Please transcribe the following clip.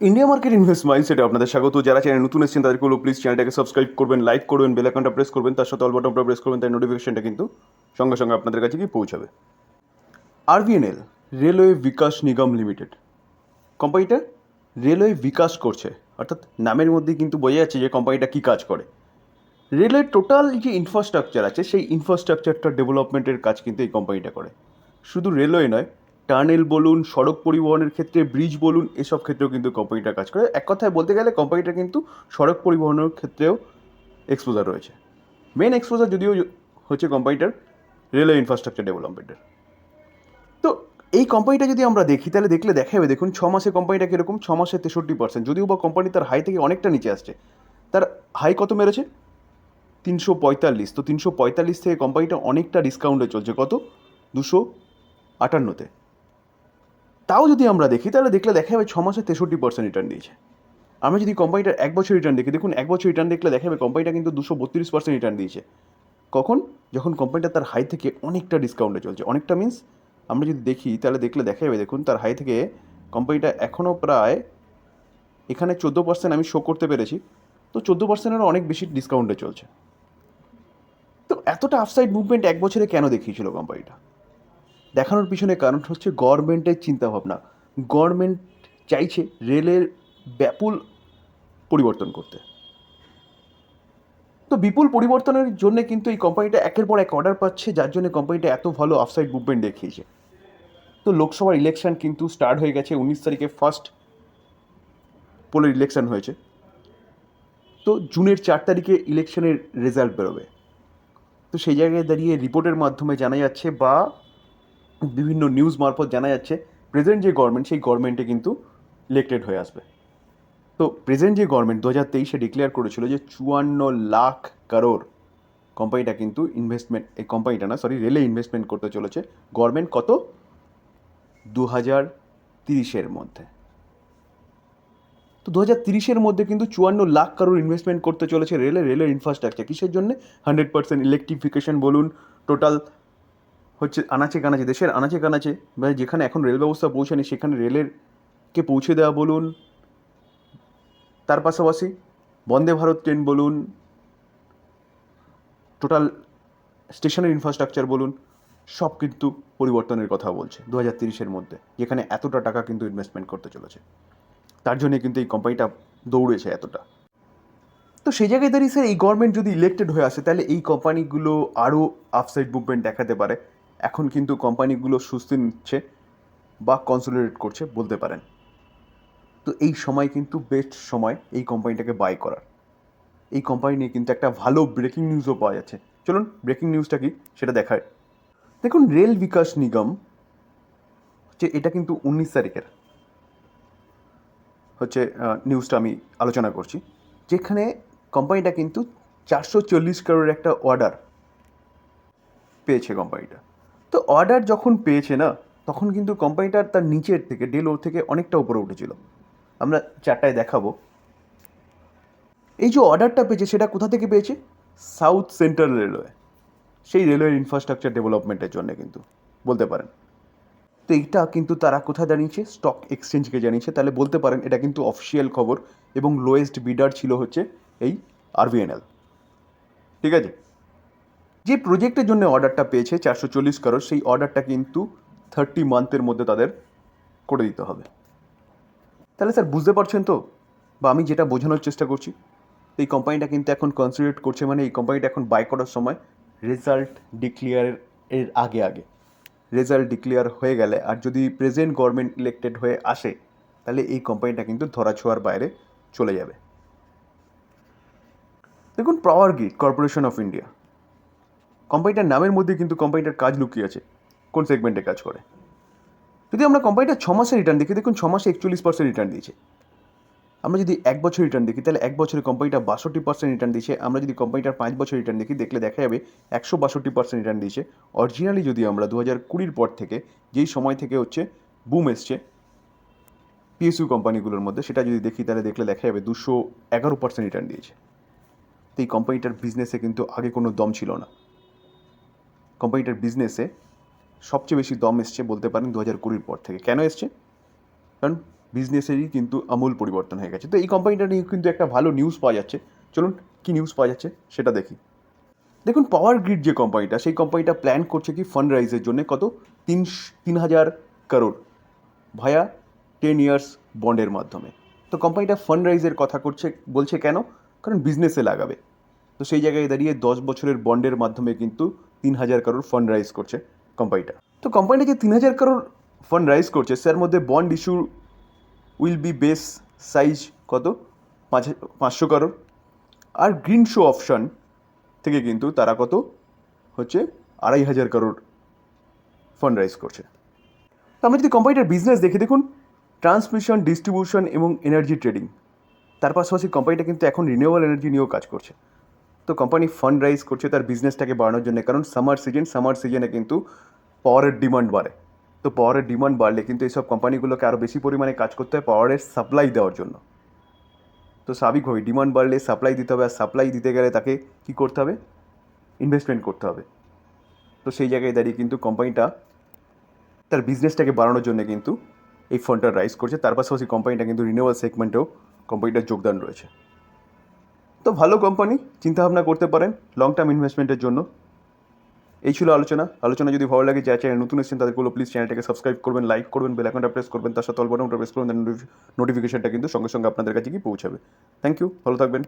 India market invest মাইন্ডসেটে আপনাদের স্বাগত। যারা চ্যানেল নতুন এসেছেন তাদেরকে বলবো প্লিজ চ্যানেলটাকে সাবস্ক্রাইব করবেন, লাইক করবেন, বেল আইকনটা প্রেস করবেন, তার সাথে অল বাটনটা প্রেস করবেন, তাই নোটিফিকেশনটা কিন্তু সঙ্গে সঙ্গে আপনাদের কাছে গিয়ে পৌঁছাবে। RVNL, railway Vikas Nigam limited, কোম্পানিটা রেলওয়ে বিকাশ করছে, অর্থাৎ নামের মধ্যেই কিন্তু বোঝা যাচ্ছে যে কোম্পানিটা কী কাজ করে। রেলের টোটাল যে ইনফ্রাস্ট্রাকচার আছে সেই ইনফ্রাস্ট্রাকচারটা ডেভেলপমেন্টের কাজ কিন্তু এই কোম্পানিটা করে। শুধু রেলওয়ে নয়, টানেল বলুন, সড়ক পরিবহনের ক্ষেত্রে ব্রিজ বলুন, এসব ক্ষেত্রেও কিন্তু কোম্পানিটা কাজ করে। এক কথায় বলতে গেলে কোম্পানিটা কিন্তু সড়ক পরিবহনের ক্ষেত্রেও এক্সপোজার রয়েছে। মেন এক্সপোজার যদিও হচ্ছে কোম্পানিটার রেলওয়ে ইনফ্রাস্ট্রাকচার ডেভেলপমেন্টের। তো এই কোম্পানিটা যদি আমরা দেখি তাহলে দেখা যাবে, দেখুন 6 মাসে কোম্পানিটা কীরকম, 6 মাসে 63%, যদিও বা কোম্পানি তার হাই থেকে অনেকটা নিচে আসছে। তার হাই কত মেরেছে? 345। তো 345 থেকে কোম্পানিটা অনেকটা ডিসকাউন্টে চলছে, কত? 258-তে। তাও যদি আমরা দেখি তাহলে দেখা যাবে 6 মাসে 63% রিটার্ন দিয়েছে। আমরা যদি কোম্পানিটার 1 বছর রিটার্ন দেখি, দেখুন 1 বছর রিটার্ন দেখা যাবে কোম্পানিটা কিন্তু 232% রিটার্ন দিয়েছে। কখন? যখন কোম্পানিটা তার হাই থেকে অনেকটা ডিসকাউন্টে চলছে। অনেকটা মিন্স আমরা যদি দেখি তাহলে দেখা যাবে, দেখুন তার হাই থেকে কোম্পানিটা এখনও প্রায় এখানে 14% আমি শো করতে পেরেছি। তো 14%-এরও অনেক বেশি ডিসকাউন্টে চলছে। তো এতটা আপসাইড মুভমেন্ট 1 বছরে কেন দেখিয়েছিল কোম্পানিটা? দেখানোর পিছনে কারণ হচ্ছে গভর্নমেন্টের চিন্তাভাবনা। গভর্নমেন্ট চাইছে রেলের ব্যাপক পরিবর্তন করতে। তো বিপুল পরিবর্তনের জন্য কিন্তু এই কোম্পানিটা একের পর এক অর্ডার পাচ্ছে, যার জন্য কোম্পানিটা এত ভালো আপসাইড মুভমেন্ট দেখিয়েছে। তো লোকসভার ইলেকশন কিন্তু স্টার্ট হয়ে গেছে। 19 তারিখে ফার্স্ট পোলের ইলেকশন হয়েছে। তো জুনের 4 তারিখে ইলেকশনের রেজাল্ট বেরোবে। তো সেই জায়গায় দাঁড়িয়ে রিপোর্টের মাধ্যমে জানা যাচ্ছে বা বিভিন্ন নিউজ মারফত জানা যাচ্ছে প্রেজেন্ট যে গভর্নমেন্ট সেই গভর্নমেন্টে কিন্তু ইলেক্টেড হয়ে আসবে। তো প্রেজেন্ট যে গভর্নমেন্ট 2023-এ ডিক্লেয়ার করেছিল যে 54 লাখ কারোর কোম্পানিটা কিন্তু ইনভেস্টমেন্ট, এই কোম্পানিটা না সরি রেলে ইনভেস্টমেন্ট করতে চলেছে গভর্নমেন্ট, কত? 2030-এর মধ্যে। তো 2030-এর মধ্যে কিন্তু 54 লাখ কারোর ইনভেস্টমেন্ট করতে চলেছে রেলের ইনফ্রাস্ট্রাকচার। কিসের জন্যে? 100% ইলেকট্রিফিকেশন বলুন, টোটাল হচ্ছে আনাচে কানাচে, দেশের আনাচে কানাচে বা যেখানে এখন রেল ব্যবস্থা পৌঁছায়নি সেখানে রেলেরকে পৌঁছে দেওয়া বলুন, তার পাশাপাশি বন্দে ভারত ট্রেন বলুন, টোটাল স্টেশনের ইনফ্রাস্ট্রাকচার বলুন, সব কিন্তু পরিবর্তনের কথা বলছে 2030-এর মধ্যে, যেখানে এতটা টাকা কিন্তু ইনভেস্টমেন্ট করতে চলেছে। তার জন্যে কিন্তু এই কোম্পানিটা দৌড়েছে এতটা। তো সেই জায়গায় দাঁড়িয়ে স্যার এই গভর্নমেন্ট যদি ইলেক্টেড হয়ে আসে তাহলে এই কোম্পানিগুলো আরও আপসাইড মুভমেন্ট দেখাতে পারে। এখন কিন্তু কোম্পানিগুলো সুস্থি নিচ্ছে বা কনসোলিডেট করছে বলতে পারেন। তো এই সময় কিন্তু বেস্ট সময় এই কোম্পানিটাকে বাই করার। এই কোম্পানি নিয়ে কিন্তু একটা ভালো ব্রেকিং নিউজও পাওয়া যাচ্ছে। চলুন ব্রেকিং নিউজটা কি সেটা দেখায়। দেখুন, রেল বিকাশ নিগম হচ্ছে, এটা কিন্তু 19 তারিখের হচ্ছে নিউজটা আমি আলোচনা করছি, যেখানে কোম্পানিটা কিন্তু 440 কারোর একটা অর্ডার পেয়েছে কোম্পানিটা। তো অর্ডার যখন পেয়েছে না, তখন কিন্তু কোম্পানিটার তার নিচের থেকে ডেল থেকে অনেকটা উপরে উঠেছিল। আমরা চারটায় দেখাবো। এই যে অর্ডারটা পেয়েছে সেটা কোথা থেকে পেয়েছে? সাউথ সেন্ট্রাল রেলওয়ে, সেই রেলওয়ের ইনফ্রাস্ট্রাকচার ডেভেলপমেন্টের জন্য কিন্তু বলতে পারেন। তো এইটা কিন্তু তারা কোথায় জানিয়েছে? স্টক এক্সচেঞ্জকে জানিয়েছে। তাহলে বলতে পারেন এটা কিন্তু অফিসিয়াল খবর, এবং লোয়েস্ট বিডার ছিল হচ্ছে এই আরভিএনএল। ঠিক আছে, যে প্রজেক্টের জন্য অর্ডারটা পেয়েছে 440 কারোর, সেই অর্ডারটা কিন্তু 30 মান্থের মধ্যে তাদের করে দিতে হবে। তাহলে স্যার বুঝতে পারছেন তো, বা আমি যেটা বোঝানোর চেষ্টা করছি, এই কোম্পানিটা কিন্তু এখন কনসিডারেট করছে, মানে এই কোম্পানিটা এখন বাই করার সময় রেজাল্ট ডিক্লেয়ারের আগে আগে, রেজাল্ট ডিক্লেয়ার হয়ে গেলে আর যদি প্রেজেন্ট গভর্নমেন্ট ইলেক্টেড হয়ে আসে তাহলে এই কোম্পানিটা কিন্তু ধরাছোঁয়ার বাইরে চলে যাবে। দেখুন, power grid corporation of India, কোম্পানিটার নামের মধ্যে কিন্তু কোম্পানিটার কাজ লুকিয়ে আছে, কোন সেগমেন্টে কাজ করে। যদি আমরা কোম্পানিটা 6 মাসের রিটার্ন দেখি, দেখুন 6 মাসে 41% রিটার্ন দিয়েছে। আমরা যদি 1 বছর রিটার্ন দেখি তাহলে 1 বছরে কোম্পানিটা 62% রিটার্ন দিয়েছে। আমরা যদি কোম্পানিটার 5 বছর রিটার্ন দেখি দেখা যাবে 162% রিটার্ন দিয়েছে। অরিজিনালি যদি আমরা 2020-র পর থেকে, যেই সময় থেকে হচ্ছে বুম এসছে পিএসইউ কোম্পানিগুলোর মধ্যে, সেটা যদি দেখি তাহলে দেখা যাবে 211% রিটার্ন দিয়েছে। তো এই কোম্পানিটার বিজনেসে কিন্তু আগে কোনো দম ছিল না। কোম্পানিটার বিজনেসে সবচেয়ে বেশি দম এসছে বলতে পারেন 2020-র পর থেকে। কেন এসছে? কারণ বিজনেসেরই কিন্তু আমূল পরিবর্তন হয়ে গেছে। তো এই কোম্পানিটা নিয়ে কিন্তু একটা ভালো নিউজ পাওয়া যাচ্ছে। চলুন কী নিউজ পাওয়া যাচ্ছে সেটা দেখি। দেখুন, পাওয়ার গ্রিড যে কোম্পানিটা, সেই কোম্পানিটা প্ল্যান করছে কি ফান্ড রাইজের জন্য কত 3,000 crore ভায়া 10 years বন্ডের মাধ্যমে। তো কোম্পানিটা ফান্ড রাইজের কথা বলছে কেন? কারণ বিজনেসে লাগাবে। তো সেই জায়গায় দাঁড়িয়ে 10 বছরের বন্ডের মাধ্যমে কিন্তু 3,000 crore ফান্ড রাইজ করছে কোম্পানিটা। তো কোম্পানিটা যে 3,000 crore ফান্ড রাইজ করছে, তার মধ্যে bond issue will be base size কত 500 crore, আর গ্রিন শো অপশন থেকে কিন্তু তারা কত হচ্ছে 2,500 crore ফান্ড রাইজ করছে। তো আমরা যদি কোম্পানিটার বিজনেস দেখি, দেখুন ট্রান্সমিশন, ডিস্ট্রিবিউশন এবং এনার্জি ট্রেডিং, তার পাশাপাশি কোম্পানিটা কিন্তু এখন রিনিউয়েবল এনার্জি নিয়েও কাজ করছে। তো কোম্পানি ফান্ড রাইজ করছে তার বিজনেসটাকে বাড়ানোর জন্য, কারণ সামার সিজনে কিন্তু পাওয়ারের ডিমান্ড বাড়ে। তো পাওয়ারের ডিমান্ড বাড়লে কিন্তু এইসব কোম্পানিগুলোকে আরও বেশি পরিমাণে কাজ করতে হয় পাওয়ারের সাপ্লাই দেওয়ার জন্য। তো স্বাভাবিকভাবেই ডিমান্ড বাড়লে সাপ্লাই দিতে হবে, আর সাপ্লাই দিতে গেলে তাকে কী করতে হবে? ইনভেস্টমেন্ট করতে হবে। তো সেই জায়গায় দাঁড়িয়ে কিন্তু কোম্পানিটা তার বিজনেসটাকে বাড়ানোর জন্য কিন্তু এই ফান্ডটা রাইজ করছে। তার পাশাপাশি কোম্পানিটা কিন্তু রিনিউয়েবল সেগমেন্টেও কোম্পানিটার যোগদান রয়েছে। তো ভালো কোম্পানি, চিন্তাভাবনা করতে পারেন লং টার্ম ইনভেস্টমেন্টের জন্য। এই ছিল আলোচনা যদি ভালো লাগে, যারা চ্যানেল নতুন এসেছেন তাদেরগুলো প্লিজ চ্যানেলটাকে সাবস্ক্রাইব করবেন, লাইক করবেন, বেল আইকনটা প্রেস করবেন, তার সাথে অল বাটনটা প্রেস করবেন, নোটিফিকেশনটা কিন্তু সঙ্গে সঙ্গে আপনাদের কাছে গিয়ে পৌঁছাবে। থ্যাংক ইউ, ভালো থাকবেন।